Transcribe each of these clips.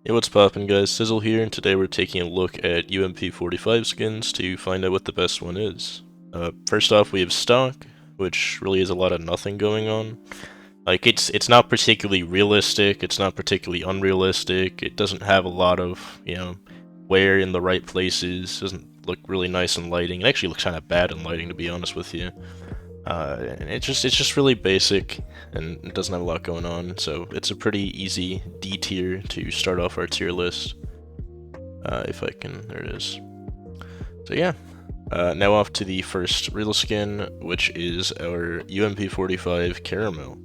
Hey, what's poppin' guys? Sizzle here, and today we're taking a look at UMP-45 skins to find out what the best one is. First off, we have stock, which really is a lot of nothing going on. Like, it's not particularly realistic, it's not particularly unrealistic, it doesn't have a lot of, wear in the right places, doesn't look really nice in lighting. It actually looks kind of bad in lighting, to be honest with you. And it's just really basic, and it doesn't have a lot going on, so it's a pretty easy D tier to start off our tier list. If I can, there it is. So yeah, now off to the first real skin, which is our UMP-45 Caramel.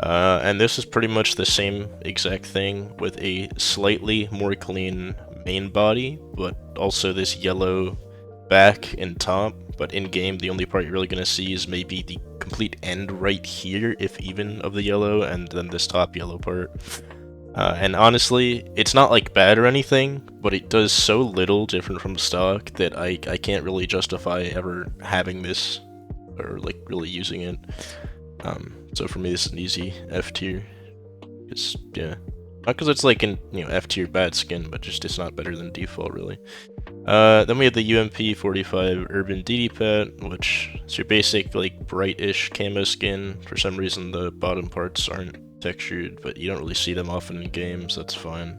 And this is pretty much the same exact thing with a slightly more clean main body, but also this yellow back and top. But in-game, the only part you're really going to see is maybe the complete end right here, if even, of the yellow, and then this top yellow part. And honestly, it's not like bad or anything, but it does so little different from stock that I can't really justify ever having this, or like really using it. So for me, this is an easy F tier. It's, yeah. Not because it's like an F tier bad skin, but just it's not better than default really. Then we have the UMP-45 Urban DD Pet, which is your basic like brightish camo skin. For some reason the bottom parts aren't textured, but you don't really see them often in games, that's fine.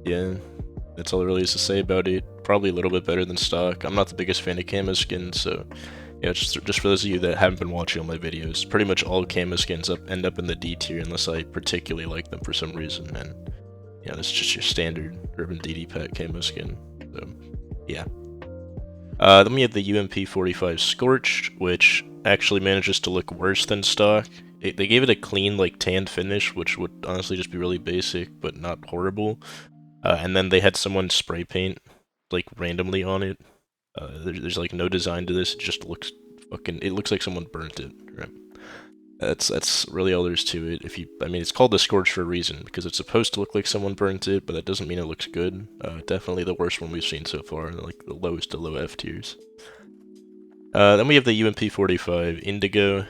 Yeah, that's all there really is to say about it. Probably a little bit better than stock. I'm not the biggest fan of camo skins, so yeah, just for those of you that haven't been watching all my videos, pretty much all camo skins end up in the D tier unless I particularly like them for some reason, and yeah, that's just your standard Urban DD Pet camo skin, so yeah. Then we have the UMP-45 Scorched, which actually manages to look worse than stock. They gave it a clean, like, tanned finish, which would honestly just be really basic, but not horrible. And then they had someone spray paint, like, randomly on it. There's like no design to this, it just looks it looks like someone burnt it, right? That's really all there is to it. I mean, it's called the Scorch for a reason, because it's supposed to look like someone burnt it, but that doesn't mean it looks good. Definitely the worst one we've seen so far, like the lowest to low F tiers. Then we have the UMP-45 Indigo,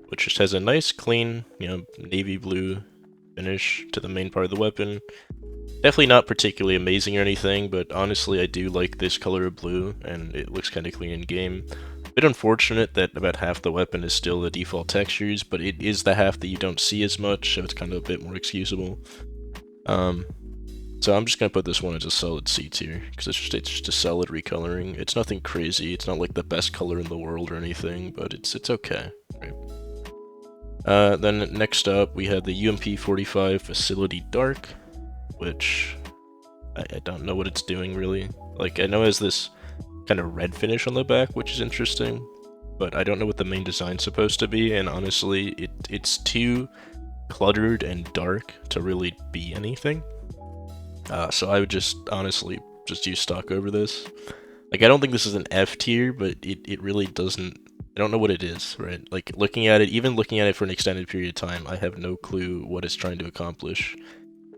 which just has a nice, clean, navy blue finish to the main part of the weapon. Definitely not particularly amazing or anything, but honestly I do like this color of blue, and it looks kind of clean in game. A bit unfortunate that about half the weapon is still the default textures, but it is the half that you don't see as much, so it's kind of a bit more excusable. So I'm just gonna put this one as a solid C tier, because it's just a solid recoloring. It's nothing crazy, it's not like the best color in the world or anything, but it's okay. Right? Then next up we have the UMP-45 Facility Dark, which I don't know what it's doing really. Like, I know it has this kind of red finish on the back, which is interesting, but I don't know what the main design's supposed to be, and honestly, it's too cluttered and dark to really be anything. So I would just honestly just use stock over this. Like, I don't think this is an F tier, but it really doesn't. I don't know what it is, right? Like, even looking at it for an extended period of time, I have no clue what it's trying to accomplish.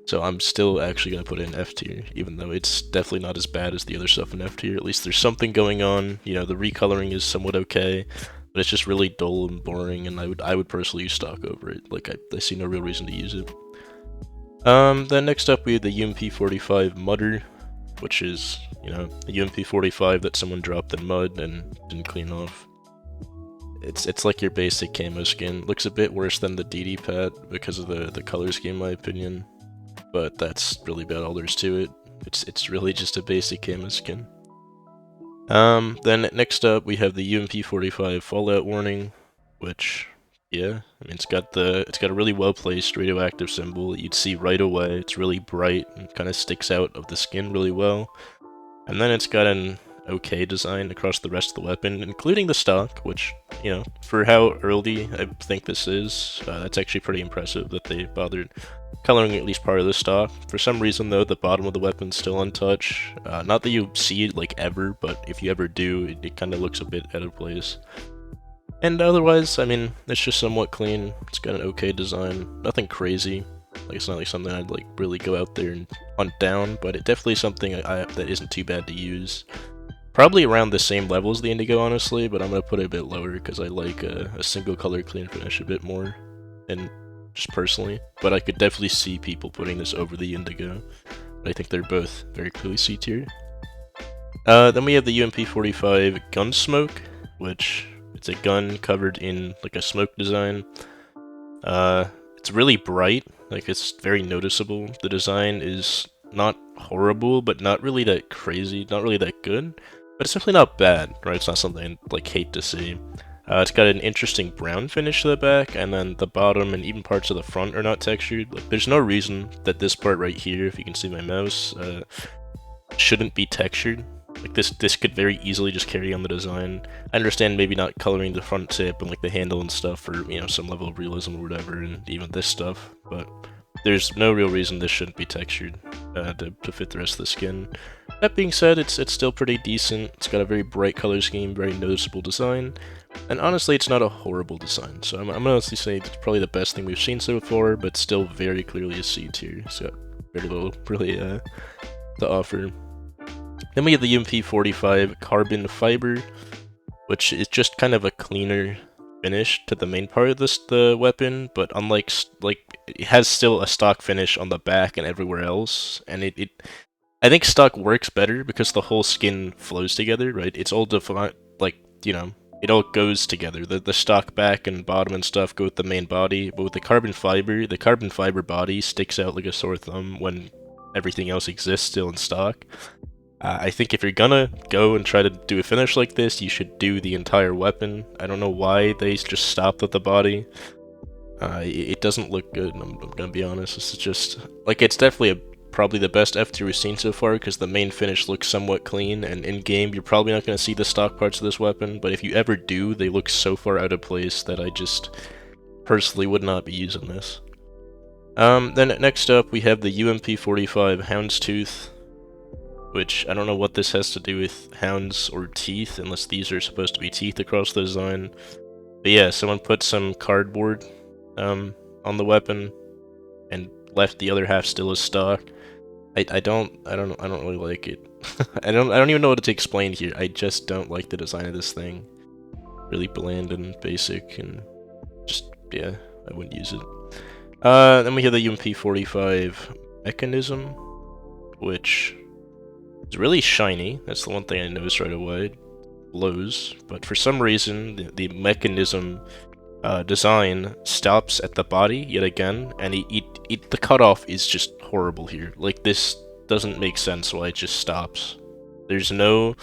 So I'm still actually going to put it in F tier, even though it's definitely not as bad as the other stuff in F tier. At least there's something going on. The recoloring is somewhat okay, but it's just really dull and boring, and I would personally use stock over it. Like, I see no real reason to use it. Then next up we have the UMP-45 Mudder, which is, a UMP-45 that someone dropped in mud and didn't clean off. It's like your basic camo skin. Looks a bit worse than the DD Pet because of the color scheme, in my opinion. But that's really about all there's to it. It's really just a basic camo skin. Then next up we have the UMP-45 Fallout Warning, which, yeah, I mean, it's got a really well placed radioactive symbol that you'd see right away. It's really bright and kind of sticks out of the skin really well. And then it's got an okay design across the rest of the weapon, including the stock, which, for how early I think this is, that's actually pretty impressive that they bothered coloring at least part of the stock. For some reason though, the bottom of the weapon's still untouched. Not that you see it like ever, but if you ever do, it kind of looks a bit out of place. And otherwise, I mean, it's just somewhat clean. It's got an okay design, nothing crazy. Like, it's not like something I'd like really go out there and hunt down, but it definitely something that isn't too bad to use. Probably around the same level as the Indigo, honestly, but I'm gonna put it a bit lower because I like a single color clean finish a bit more. And just personally, but I could definitely see people putting this over the Indigo. I think they're both very clearly C tier. Then we have the UMP-45 Gunsmoke, which it's a gun covered in like a smoke design. It's really bright, like it's very noticeable. The design is not horrible, but not really that crazy, not really that good. But it's definitely not bad, right? It's not something I like hate to see. It's got an interesting brown finish to the back, and then the bottom and even parts of the front are not textured. Like, there's no reason that this part right here, if you can see my mouse, shouldn't be textured. Like this could very easily just carry on the design. I understand maybe not coloring the front tip and like the handle and stuff for, you know, some level of realism or whatever, and even this stuff, but there's no real reason this shouldn't be textured to fit the rest of the skin. That being said, it's still pretty decent. It's got a very bright color scheme, very noticeable design, and honestly, it's not a horrible design. So I'm gonna honestly say it's probably the best thing we've seen so far, but still very clearly a C tier. It's got very little really to offer. Then we have the UMP-45 Carbon Fiber, which is just kind of a cleaner finish to the main part of the weapon, but unlike it has still a stock finish on the back and everywhere else, and I think stock works better because the whole skin flows together, right? It's all defined, like, you know, it all goes together. The stock back and bottom and stuff go with the main body, but with the carbon fiber body sticks out like a sore thumb when everything else exists still in stock. I think if you're gonna go and try to do a finish like this, you should do the entire weapon. I don't know why they just stopped at the body. It doesn't look good, I'm gonna be honest. This is just, like, it's definitely probably the best F tier we've seen so far, because the main finish looks somewhat clean, and in-game you're probably not gonna see the stock parts of this weapon, but if you ever do, they look so far out of place that I just personally would not be using this. Then next up, we have the UMP-45 Houndstooth, which I don't know what this has to do with hounds or teeth, unless these are supposed to be teeth across the design. But yeah, someone put some cardboard on the weapon and left the other half still as stock. I don't really like it. I don't even know what to explain here. I just don't like the design of this thing. Really bland and basic, and just, yeah, I wouldn't use it. Then we have the UMP-45 Mechanism, which it's really shiny. That's the one thing I noticed right away. It glows, but for some reason, the mechanism design stops at the body yet again, and the cutoff is just horrible here. Like, this doesn't make sense why it just stops. There's no,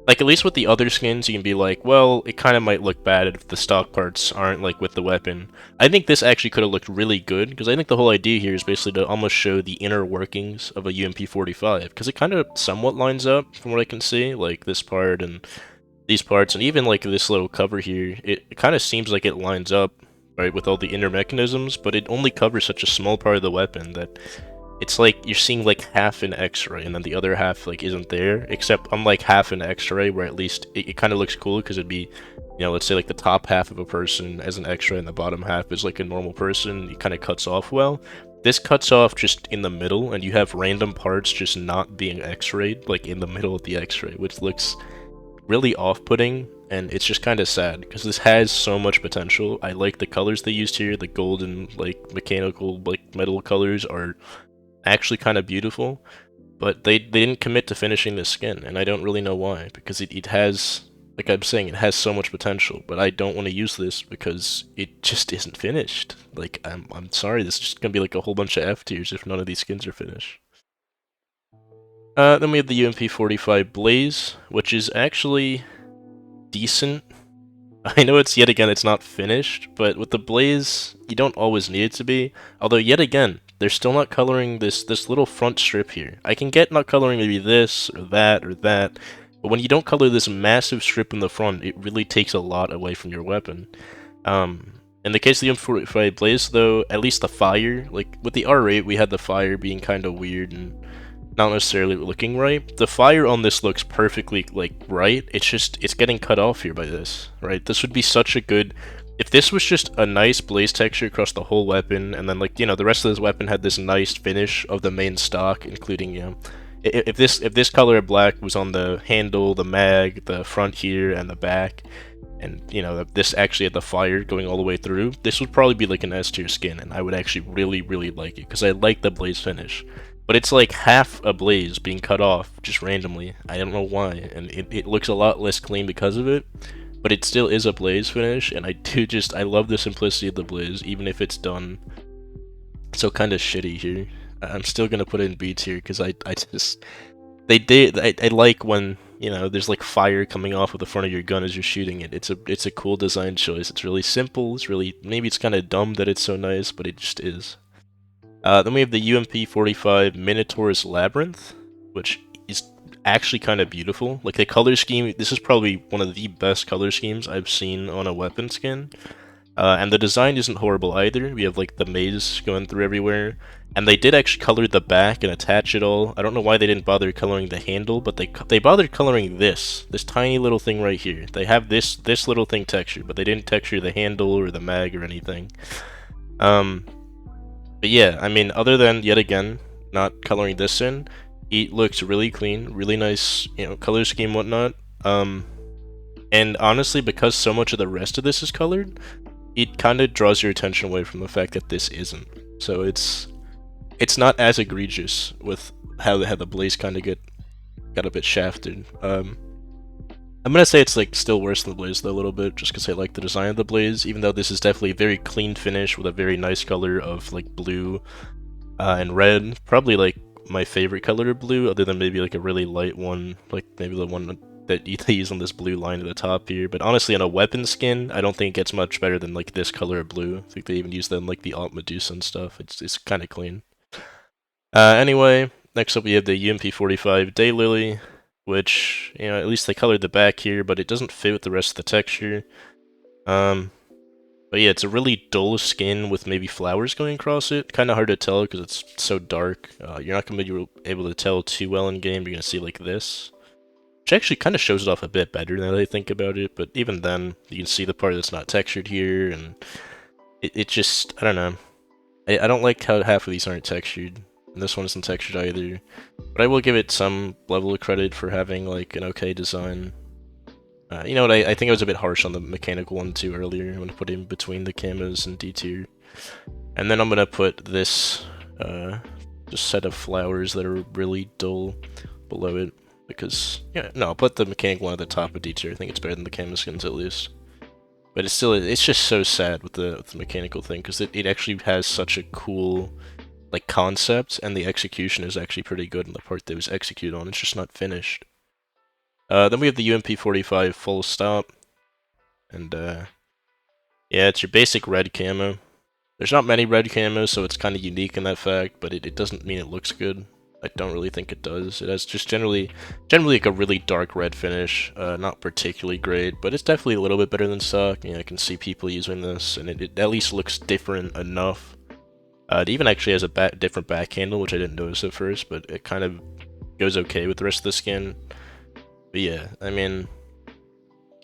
like, at least with the other skins, you can be like, well, it kind of might look bad if the stock parts aren't, like, with the weapon. I think this actually could have looked really good, because I think the whole idea here is basically to almost show the inner workings of a UMP-45, because it kind of somewhat lines up from what I can see, like this part and these parts, and even, like, this little cover here, it kind of seems like it lines up, right, with all the inner mechanisms, but it only covers such a small part of the weapon that it's like you're seeing like half an X-ray, and then the other half like isn't there. Except unlike half an X-ray, where at least it kind of looks cool because it'd be, you know, let's say like the top half of a person as an X-ray, and the bottom half is like a normal person. It kind of cuts off well. This cuts off just in the middle, and you have random parts just not being X-rayed, like in the middle of the X-ray, which looks really off-putting, and it's just kind of sad because this has so much potential. I like the colors they used here. The golden, like mechanical, like metal colors are actually kind of beautiful, but they didn't commit to finishing this skin, and I don't really know why, because it has, like I'm saying, it has so much potential, but I don't want to use this because it just isn't finished. Like, I'm sorry, this is just gonna be like a whole bunch of F tiers if none of these skins are finished. Then we have the UMP-45 Blaze, which is actually decent. I know it's not finished, but with the Blaze, you don't always need it to be. Although, yet again, they're still not coloring this little front strip here. I can get not coloring maybe this or that, but when you don't color this massive strip in the front, it really takes a lot away from your weapon. In the case of the UMP-45 Blaze, though, at least the fire, like with the R8, we had the fire being kind of weird and not necessarily looking right. The fire on this looks perfectly, like, right. It's getting cut off here by this, right? This would be such a good... If this was just a nice blaze texture across the whole weapon, and then, like, you know, the rest of this weapon had this nice finish of the main stock, including, you know, if this color of black was on the handle, the mag, the front here, and the back, and you know, this actually had the fire going all the way through, this would probably be like an S tier skin, and I would actually really like it, because I like the Blaze finish. But it's like half a Blaze being cut off just randomly. I don't know why, and it looks a lot less clean because of it, but it still is a Blaze finish, and I love the simplicity of the Blaze, even if it's done so kind of shitty here. I'm still gonna put it in B tier, because I just... I like when, you know, there's like fire coming off of the front of your gun as you're shooting it. It's a cool design choice. It's really simple. It's really, maybe it's kind of dumb that it's so nice, but it just is. Then we have the UMP-45 Minotaur's Labyrinth, which is actually kind of beautiful. Like the color scheme, this is probably one of the best color schemes I've seen on a weapon skin. And the design isn't horrible either. We have like the maze going through everywhere. And they did actually color the back and attach it all. I don't know why they didn't bother coloring the handle, but they bothered coloring this tiny little thing right here. They have this little thing textured, but they didn't texture the handle or the mag or anything. But yeah, I mean, other than, yet again, not coloring this in, it looks really clean, really nice, you know, color scheme, whatnot. And honestly, because so much of the rest of this is colored, it kind of draws your attention away from the fact that this isn't. So it's not as egregious with how the Blaze kind of got a bit shafted. I'm gonna say it's like still worse than the Blaze though, a little bit, just because I like the design of the Blaze, even though this is definitely a very clean finish with a very nice color of like blue and red. Probably like my favorite color of blue, other than maybe like a really light one, like maybe the one that they use on this blue line at the top here. But honestly, on a weapon skin, I don't think it gets much better than like this color of blue. I think they even use them like the Alt Medusa and stuff. It's kind of clean. Anyway, next up we have the UMP-45 Daylily, which, you know, at least they colored the back here, but it doesn't fit with the rest of the texture. But yeah, it's a really dull skin with maybe flowers going across it. Kind of hard to tell because it's so dark. You're not going to be able to tell too well in game. You're going to see like this, which actually kind of shows it off a bit better now that I think about it. But even then, you can see the part that's not textured here, and it just, I don't know. I don't like how half of these aren't textured. And this one isn't textured either, but I will give it some level of credit for having like an okay design. You know what, I think I was a bit harsh on the mechanical one too earlier. I'm going to put it in between the cameras and D tier. And then I'm going to put this just set of flowers that are really dull below it, because, yeah, no, I'll put the mechanical one at the top of D tier. I think it's better than the camera skins at least. But it's still, it's just so sad with the mechanical thing, because it actually has such a cool like concept, and the execution is actually pretty good in the part that it was executed on. It's just not finished. Then we have the UMP-45 Full Stop, and yeah, it's your basic red camo. There's not many red camos, so it's kind of unique in that fact, but it doesn't mean it looks good. I don't really think it does. It has just generally like a really dark red finish, not particularly great, but it's definitely a little bit better than stock. You know, I can see people using this, and it at least looks different enough. It even actually has a different back handle, which I didn't notice at first, but it kind of goes okay with the rest of the skin. But yeah, I mean,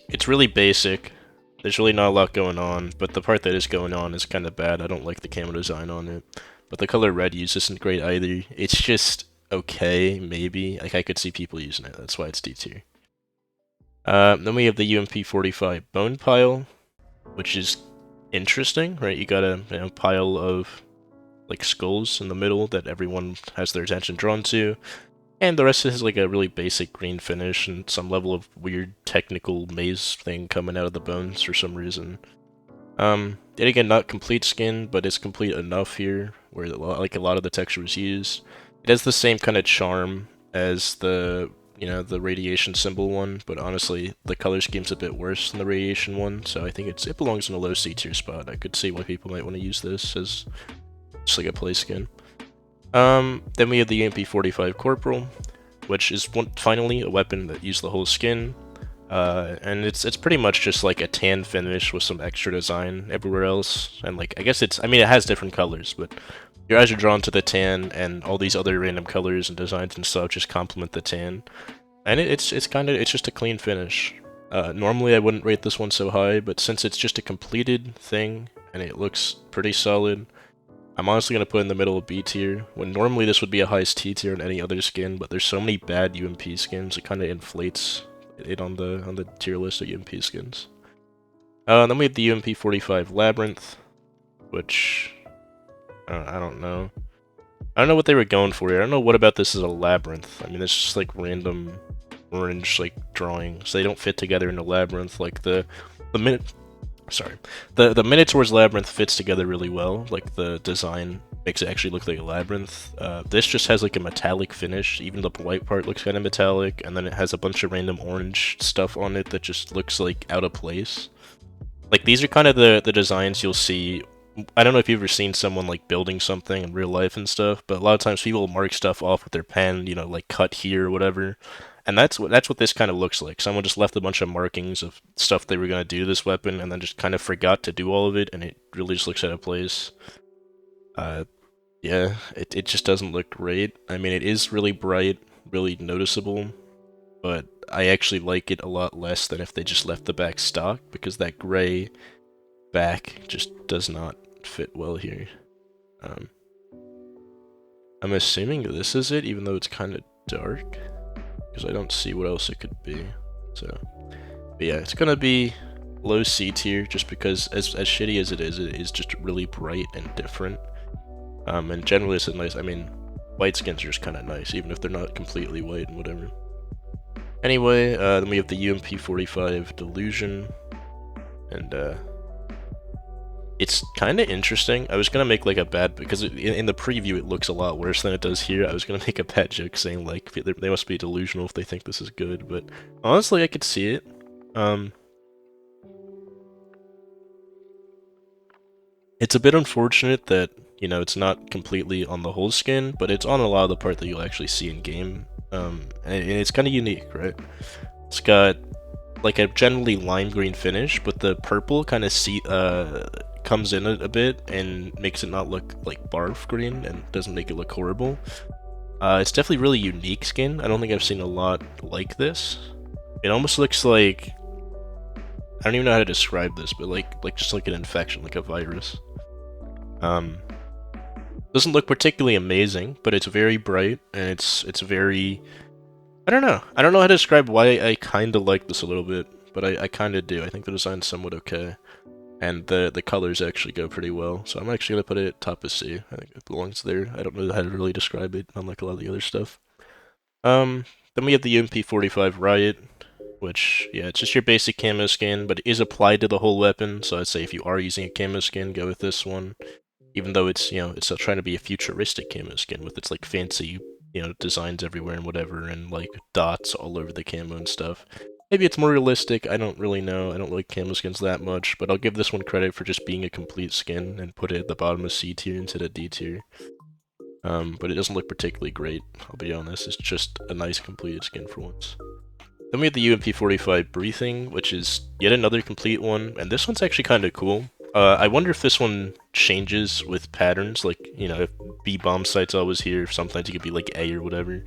it's really basic. There's really not a lot going on, but the part that is going on is kind of bad. I don't like the camo design on it. But the color red use isn't great either. It's just okay, maybe. Like, I could see people using it. That's why it's D tier. Then we have the UMP-45 Bone Pile, which is interesting, right? You got a pile of like skulls in the middle that everyone has their attention drawn to, and the rest is like a really basic green finish and some level of weird technical maze thing coming out of the bones for some reason. Yet again, not complete skin, but it's complete enough here where like a lot of the texture was used. It has the same kind of charm as the, you know, the radiation symbol one, but honestly the color scheme's a bit worse than the radiation one, so I think it belongs in a low C tier spot. I could see why people might want to use this as just like a play skin. Then we have the UMP-45 Corporal, which is finally a weapon that used the whole skin. And it's pretty much just like a tan finish with some extra design everywhere else. And like, I guess it has different colors, but your eyes are drawn to the tan, and all these other random colors and designs and stuff just complement the tan. And it's just a clean finish. Normally I wouldn't rate this one so high, but since it's just a completed thing and it looks pretty solid, I'm honestly going to put it in the middle of B tier, when normally this would be a highest T tier in any other skin, but there's so many bad UMP skins, it kind of inflates it on the tier list of UMP skins. Then we have the UMP-45 Labyrinth, which I don't know. I don't know what they were going for here. I don't know what about this is a labyrinth. I mean, it's just like random orange like drawings. They don't fit together in a labyrinth. Like the Minotaur's labyrinth fits together really well. Like the design makes it actually look like a labyrinth. This just has like a metallic finish. Even the white part looks kind of metallic, and then it has a bunch of random orange stuff on it that just looks like out of place. Like these are kind of the designs you'll see. I don't know if you've ever seen someone like building something in real life and stuff, but a lot of times people mark stuff off with their pen, you know, like cut here or whatever. And that's what this kind of looks like. Someone just left a bunch of markings of stuff they were gonna do this weapon, and then just kind of forgot to do all of it, and it really just looks out of place. Yeah, it just doesn't look great. I mean, it is really bright, really noticeable, but I actually like it a lot less than if they just left the back stock, because that gray back just does not fit well here. I'm assuming this is it, even though it's kind of dark, because I don't see what else it could be. So, but yeah, it's gonna be low C tier, just because as shitty as it is just really bright and different. And generally it's a nice, I mean, white skins are just kind of nice, even if they're not completely white and whatever. Anyway, then we have the UMP-45 Delusion, and it's kind of interesting. I was gonna make like a bad, because in the preview it looks a lot worse than it does here. I was gonna make a bad joke saying like they must be delusional if they think this is good, but honestly I could see it. It's a bit unfortunate that, you know, it's not completely on the whole skin, but it's on a lot of the part that you'll actually see in game. And it's kind of unique, right? It's got like a generally lime green finish, but the purple kind of comes in a bit and makes it not look like barf green and doesn't make it look horrible. It's definitely really unique skin. I don't think I've seen a lot like this. It almost looks like, I don't even know how to describe this, but like just like an infection, like a virus. Doesn't look particularly amazing, but it's very bright, and it's very, I don't know how to describe why I kind of like this a little bit, but I kind of do. I think the design's somewhat okay, and the colors actually go pretty well, so I'm actually going to put it at top of C. I think it belongs there. I don't know how to really describe it, unlike a lot of the other stuff. Then we have the UMP-45 Riot, which, yeah, it's just your basic camo skin, but it is applied to the whole weapon, so I'd say if you are using a camo skin, go with this one. Even though it's, you know, it's trying to be a futuristic camo skin with its, like, fancy, you know, designs everywhere and whatever, and, like, dots all over the camo and stuff. Maybe it's more realistic, I don't really know, I don't like camo skins that much, but I'll give this one credit for just being a complete skin and put it at the bottom of C tier instead of D tier. But it doesn't look particularly great, I'll be honest, it's just a nice completed skin for once. Then we have the UMP-45 Breathing, which is yet another complete one, and this one's actually kind of cool. I wonder if this one changes with patterns, like, you know, if B bomb sight's always here, sometimes it could be like A or whatever.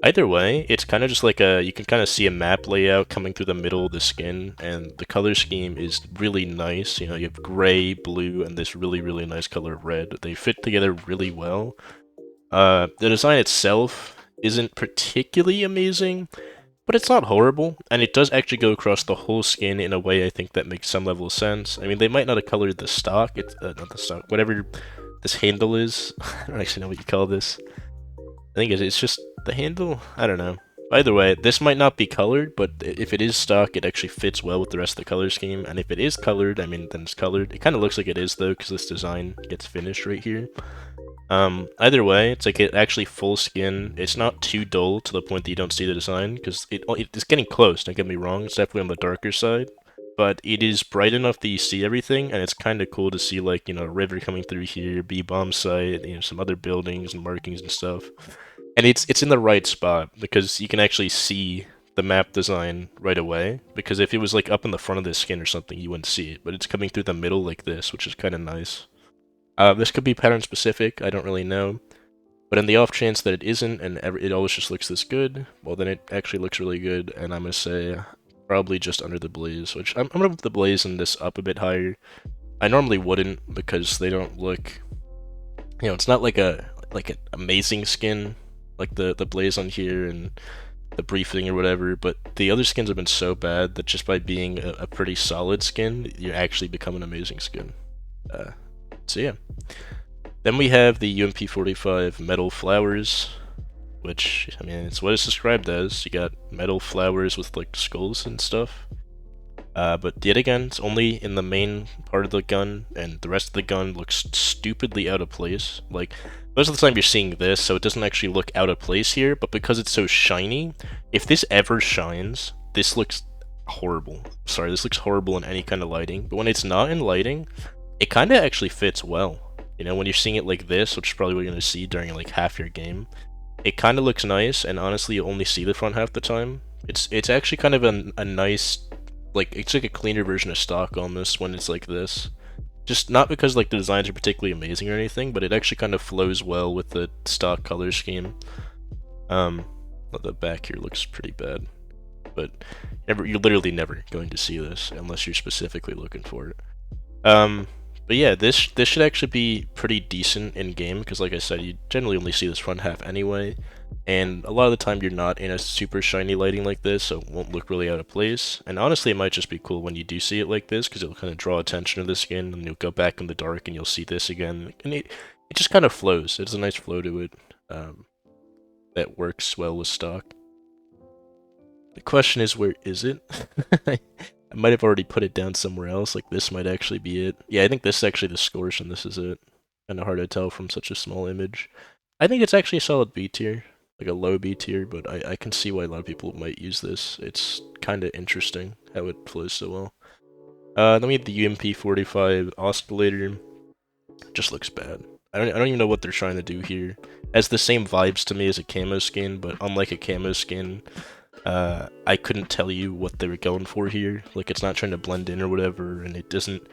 Either way, it's kind of just like you can kind of see a map layout coming through the middle of the skin, and the color scheme is really nice. You know, you have gray, blue, and this really, really nice color of red. They fit together really well. The design itself isn't particularly amazing, but it's not horrible, and it does actually go across the whole skin in a way I think that makes some level of sense. I mean, they might not have colored the stock, it's not the stock, whatever this handle is. I don't actually know what you call this. I think it's just the handle? I don't know. Either way, this might not be colored, but if it is stock, it actually fits well with the rest of the color scheme, and if it is colored, I mean, then it's colored. It kind of looks like it is, though, because this design gets finished right here. Either way, it's like actually full skin. It's not too dull to the point that you don't see the design, because it's getting close, don't get me wrong, it's definitely on the darker side. But it is bright enough that you see everything, and it's kind of cool to see, like, you know, a river coming through here, B-bomb site, you know, some other buildings and markings and stuff. And it's in the right spot, because you can actually see the map design right away, because if it was, like, up in the front of the skin or something, you wouldn't see it, but it's coming through the middle like this, which is kind of nice. This could be pattern specific, I don't really know. But in the off chance that it isn't, and it always just looks this good, well then it actually looks really good, and I'm gonna say probably just under the Blaze, which I'm gonna put the Blaze and this up a bit higher. I normally wouldn't, because they don't look, you know, it's not like an amazing skin, like the Blaze on here, and the briefing or whatever, but the other skins have been so bad that just by being a pretty solid skin, you actually become an amazing skin. So yeah. Then we have the UMP-45 Metal Flowers, which, I mean, it's what it's described as. You got metal flowers with, like, skulls and stuff. But yet again, it's only in the main part of the gun, and the rest of the gun looks stupidly out of place. Like, most of the time you're seeing this, so it doesn't actually look out of place here, but because it's so shiny, if this ever shines, this looks horrible. Sorry, this looks horrible in any kind of lighting, but when it's not in lighting, it kind of actually fits well. You know, when you're seeing it like this, which is probably what you're going to see during, like, half your game, it kind of looks nice, and honestly, you only see the front half the time. It's actually kind of a nice, like, it's like a cleaner version of stock almost when it's like this. Just not because, like, the designs are particularly amazing or anything, but it actually kind of flows well with the stock color scheme. The back here looks pretty bad, but you're literally never going to see this unless you're specifically looking for it. But yeah, this should actually be pretty decent in game, because like I said, you generally only see this front half anyway, and a lot of the time you're not in a super shiny lighting like this, so it won't look really out of place. And honestly, it might just be cool when you do see it like this, because it'll kind of draw attention to the skin, and you'll go back in the dark and you'll see this again, and it just kind of flows. It's a nice flow to it that works well with stock. The question is, where is it? I might have already put it down somewhere else, like this might actually be it. Yeah, I think this is actually the Scorched and this is it. Kinda hard to tell from such a small image. I think it's actually a solid B tier, like a low B tier, but I can see why a lot of people might use this. It's kinda interesting how it flows so well. Then we have the UMP-45 Oscillator. Just looks bad. I don't even know what they're trying to do here. It has the same vibes to me as a camo skin, but unlike a camo skin, I couldn't tell you what they were going for here. Like, it's not trying to blend in or whatever, and it doesn't.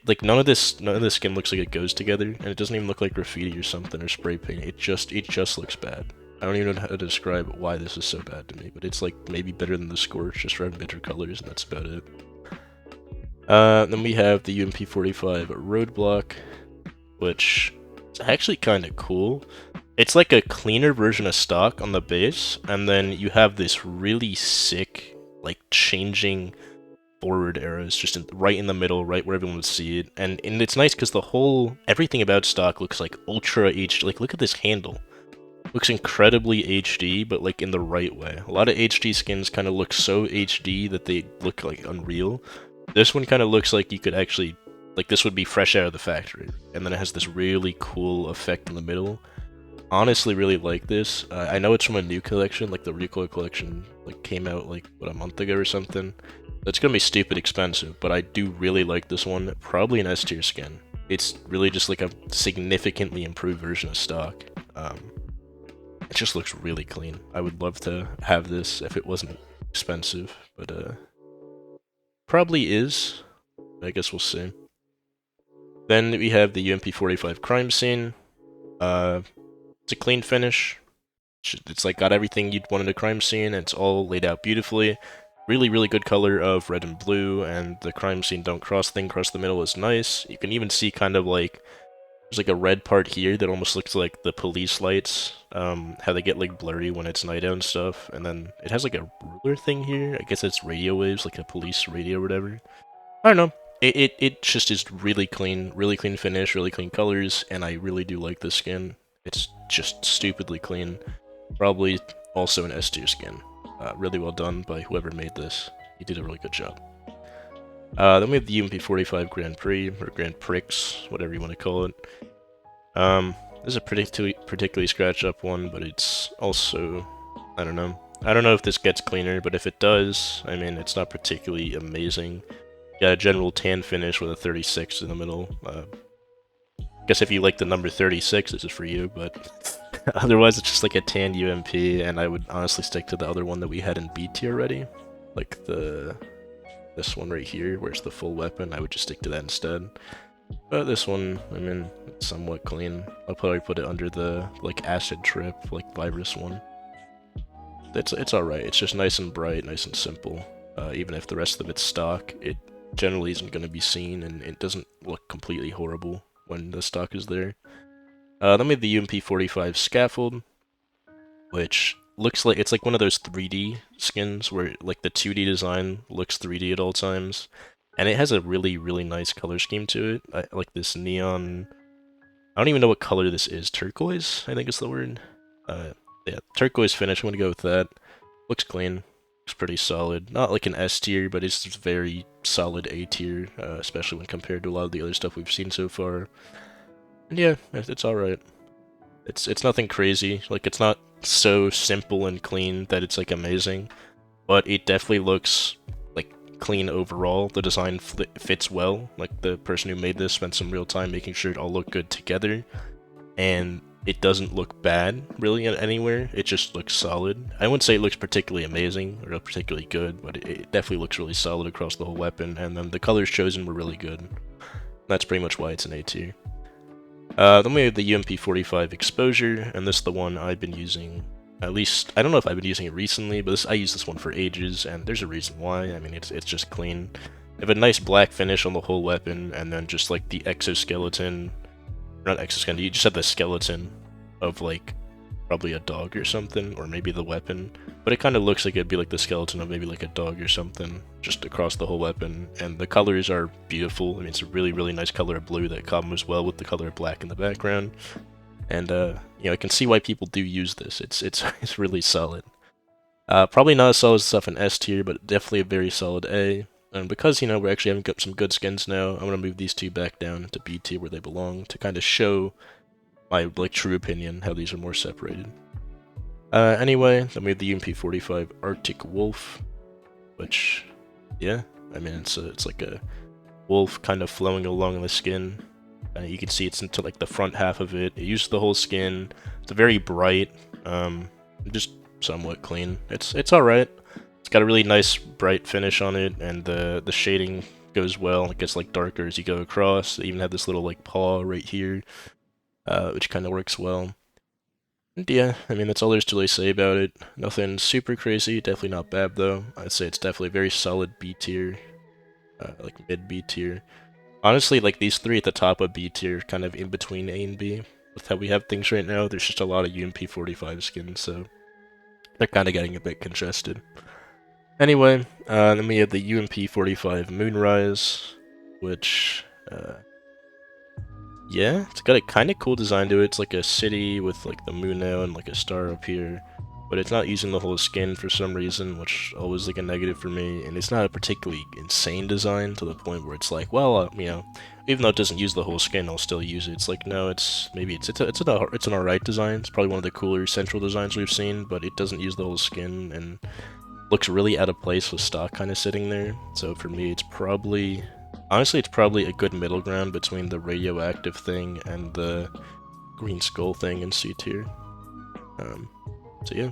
Like, none of this skin looks like it goes together, and it doesn't even look like graffiti or something or spray paint. It just looks bad. I don't even know how to describe why this is so bad to me, but it's like maybe better than the Scorch, just for bitter colors, and that's about it. Then we have the UMP-45 Roadblock, which is actually kind of cool. It's like a cleaner version of stock on the base, and then you have this really sick, like, changing forward arrows just right in the middle, right where everyone would see it. And it's nice because everything about stock looks like ultra HD. Like, look at this handle. Looks incredibly HD, but like in the right way. A lot of HD skins kind of look so HD that they look like unreal. This one kind of looks like you could actually, like, this would be fresh out of the factory. And then it has this really cool effect in the middle. Honestly really like this. I know it's from a new collection, like the Recoil collection, like, came out like, what, a month ago or something. It's gonna be stupid expensive, but I do really like this one. Probably an S tier skin. It's really just like a significantly improved version of stock. It just looks really clean. I would love to have this if it wasn't expensive, but probably is. I guess we'll see. Then we have the UMP-45 Crime Scene. It's a clean finish. It's like got everything you'd want in a crime scene, and it's all laid out beautifully. Really, really good color of red and blue, and the crime scene don't cross thing across the middle is nice. You can even see kind of like, there's like a red part here that almost looks like the police lights, how they get like blurry when it's night out and stuff, and then it has like a ruler thing here. I guess it's radio waves, like a police radio or whatever. I don't know. It just is really clean finish, really clean colors, and I really do like this skin. It's just stupidly clean. Probably also an S tier skin. Really well done by whoever made this. He did a really good job. Then we have the UMP-45 Grand Prix, or Grand Prix, whatever you want to call it. This is a particularly scratched up one, but it's also, I don't know. I don't know if this gets cleaner, but if it does, I mean, it's not particularly amazing. Got a general tan finish with a 36 in the middle. I guess if you like the number 36, this is for you, but otherwise it's just like a tan UMP, and I would honestly stick to the other one that we had in B tier already. Like this one right here, where it's the full weapon, I would just stick to that instead. But this one, I mean, it's somewhat clean. I'll probably put it under the, like, acid trip, like, virus one. It's alright, it's just nice and bright, nice and simple. Even if the rest of it's stock, it generally isn't going to be seen, and it doesn't look completely horrible when the stock is there. Then we have the UMP-45 Scaffold, which looks like it's like one of those 3D skins where like the 2D design looks 3D at all times, and it has a really nice color scheme to it. I like this neon. I don't even know what color this is. Turquoise, I think is the word. Yeah, turquoise finish. I'm gonna go with that. Looks clean. Looks pretty solid. Not like an S tier, but it's very solid A tier, especially when compared to a lot of the other stuff we've seen so far. And yeah, it's alright. It's nothing crazy. Like, it's not so simple and clean that it's like amazing, but it definitely looks like clean overall. The design fits well. Like, the person who made this spent some real time making sure it all looked good together, and it doesn't look bad really anywhere. It just looks solid. I wouldn't say it looks particularly amazing or particularly good, but it definitely looks really solid across the whole weapon, and then the colors chosen were really good. That's pretty much why it's an A tier. Then we have the UMP-45 Exposure, and this is the one I've been using. At least, I don't know if I've been using it recently, but I use this one for ages, and there's a reason why. I mean, it's just clean. They have a nice black finish on the whole weapon, and then just like the exoskeleton, not exoskeleton, you just have the skeleton of like probably a dog or something, or maybe the weapon, but it kind of looks like it'd be like the skeleton of maybe like a dog or something, just across the whole weapon, and the colors are beautiful. I mean, it's a really nice color of blue that combos well with the color of black in the background, and you know, I can see why people do use this. It's really solid. Probably not as solid as stuff in S tier, but definitely a very solid A. And because, you know, we're actually having some good skins now, I'm gonna move these two back down to B tier where they belong to kind of show my like true opinion how these are more separated. Anyway, then we have the UMP-45 Arctic Wolf, which, yeah, I mean it's like a wolf kind of flowing along the skin. You can see it's into like the front half of it. It uses the whole skin. It's very bright, just somewhat clean. It's all right. It's got a really nice bright finish on it, and the shading goes well. It gets like darker as you go across. They even have this little like paw right here, which kind of works well. And yeah, I mean that's all there's to really say about it. Nothing super crazy. Definitely not bad though. I'd say it's definitely very solid B tier, like mid B tier. Honestly, like these three at the top of B tier, kind of in between A and B. With how we have things right now, there's just a lot of UMP-45 skins, so they're kind of getting a bit congested. Anyway, then we have the UMP-45 Moonrise, which, yeah, it's got a kind of cool design to it. It's like a city with like the moon now and like a star up here, but it's not using the whole skin for some reason, which always like a negative for me. And it's not a particularly insane design to the point where it's like, well, you know, even though it doesn't use the whole skin, I'll still use it. It's like, no, it's an alright design. It's probably one of the cooler central designs we've seen, but it doesn't use the whole skin and looks really out of place with stock kind of sitting there. So for me, it's probably, honestly, it's probably a good middle ground between the radioactive thing and the green skull thing in C tier. So yeah.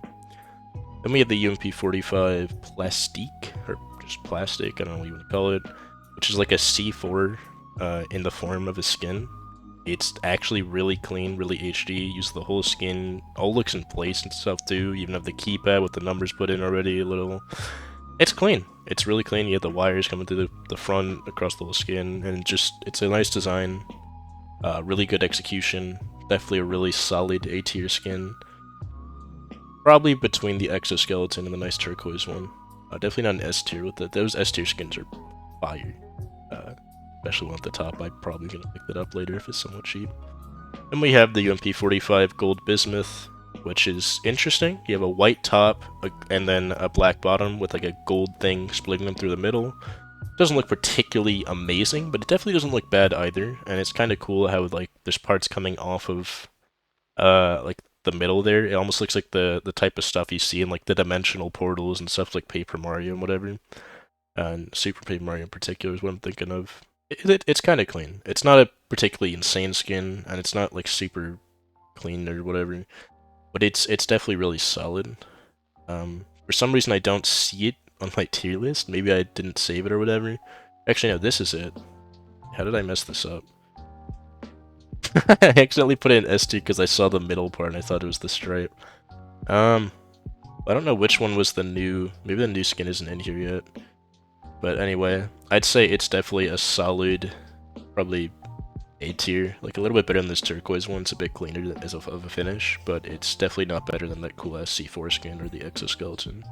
Then we have the UMP-45 Plastique, or just plastic, I don't know what you want to call it, which is like a C4 in the form of a skin. It's actually really clean, really HD, use the whole skin, all looks in place and stuff too, even have the keypad with the numbers put in already a little. It's clean. It's really clean. You have the wires coming through the front, across the whole skin, and just, it's a nice design. Really good execution. Definitely a really solid A tier skin. Probably between the exoskeleton and the nice turquoise one. Definitely not an S tier with it. Those S tier skins are fire. Especially one at the top. I'm probably gonna pick that up later if it's somewhat cheap. Then we have the UMP-45 Gold Bismuth, which is interesting. You have a white top and then a black bottom with like a gold thing splitting them through the middle. Doesn't look particularly amazing, but it definitely doesn't look bad either. And it's kind of cool how like there's parts coming off of like the middle there. It almost looks like the type of stuff you see in like the dimensional portals and stuff like Paper Mario and whatever. And Super Paper Mario in particular is what I'm thinking of. It's kind of clean. It's not a particularly insane skin, and it's not like super clean or whatever, but it's definitely really solid. For some reason I don't see it on my tier list. Maybe I didn't save it or whatever. Actually, no, this is it. How did I mess this up? I accidentally put it in S tier because I saw the middle part and I thought it was the stripe. I don't know which one was the new. Maybe the new skin isn't in here yet. But anyway, I'd say it's definitely a solid, probably A tier, like a little bit better than this turquoise one. It's a bit cleaner as of a finish, but it's definitely not better than that cool ass C4 skin or the exoskeleton.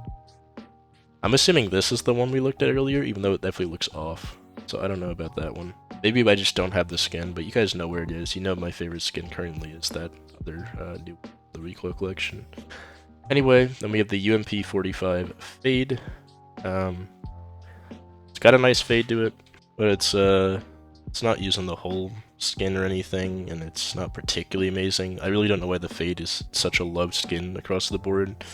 I'm assuming this is the one we looked at earlier, even though it definitely looks off. So I don't know about that one. Maybe I just don't have the skin, but you guys know where it is. You know my favorite skin currently is that other new the recoil collection. Anyway, then we have the UMP-45 Fade. It's got a nice fade to it, but it's not using the whole skin or anything, and it's not particularly amazing. I really don't know why the fade is such a loved skin across the board.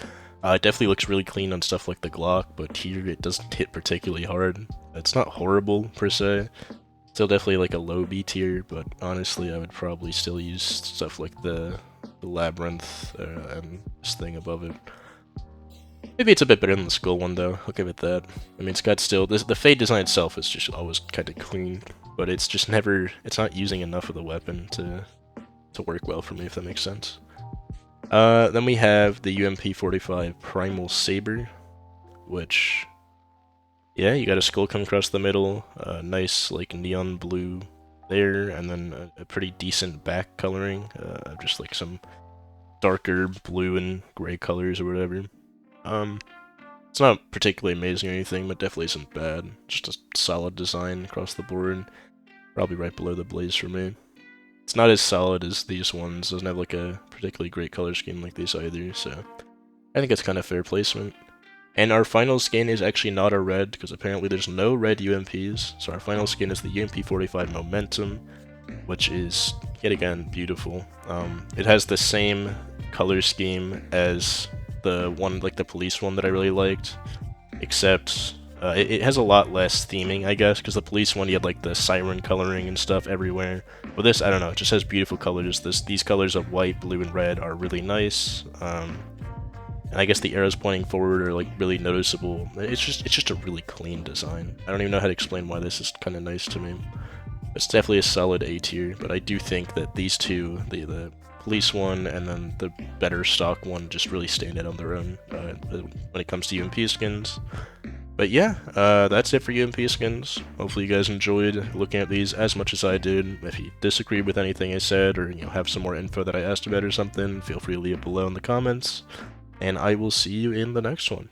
It definitely looks really clean on stuff like the Glock, but here it doesn't hit particularly hard. It's not horrible per se. Still definitely like a low B tier, but honestly I would probably still use stuff like the Labyrinth and this thing above it. Maybe it's a bit better than the Skull one though, I'll give it that. I mean, it's got still, the fade design itself is just always kind of clean, but it's just never, it's not using enough of the weapon to work well for me, if that makes sense. Then we have the UMP-45 Primal Saber, which, yeah, you got a skull come across the middle, nice like neon blue there, and then a pretty decent back coloring, just like some darker blue and gray colors or whatever. It's not particularly amazing or anything, but definitely isn't bad. Just a solid design across the board. Probably right below the Blaze for me. It's not as solid as these ones. Doesn't have like a particularly great color scheme like these either, so I think it's kind of fair placement. And our final skin is actually not a red, because apparently there's no red UMPs. So our final skin is the UMP-45 Momentum, which is, yet again, beautiful. It has the same color scheme as the one, like the police one that I really liked, except it has a lot less theming, I guess, because the police one you had like the siren coloring and stuff everywhere. But this, I don't know, it just has beautiful colors. These colors of white, blue, and red are really nice. And I guess the arrows pointing forward are like really noticeable. It's just a really clean design. I don't even know how to explain why this is kind of nice to me. It's definitely a solid A tier, but I do think that these two, the police one and then the better stock one, just really stand out on their own when it comes to UMP skins. But yeah, that's it for UMP skins. Hopefully you guys enjoyed looking at these as much as I did. If you disagreed with anything I said, or have some more info that I asked about or something, feel free to leave it below in the comments. And I will see you in the next one.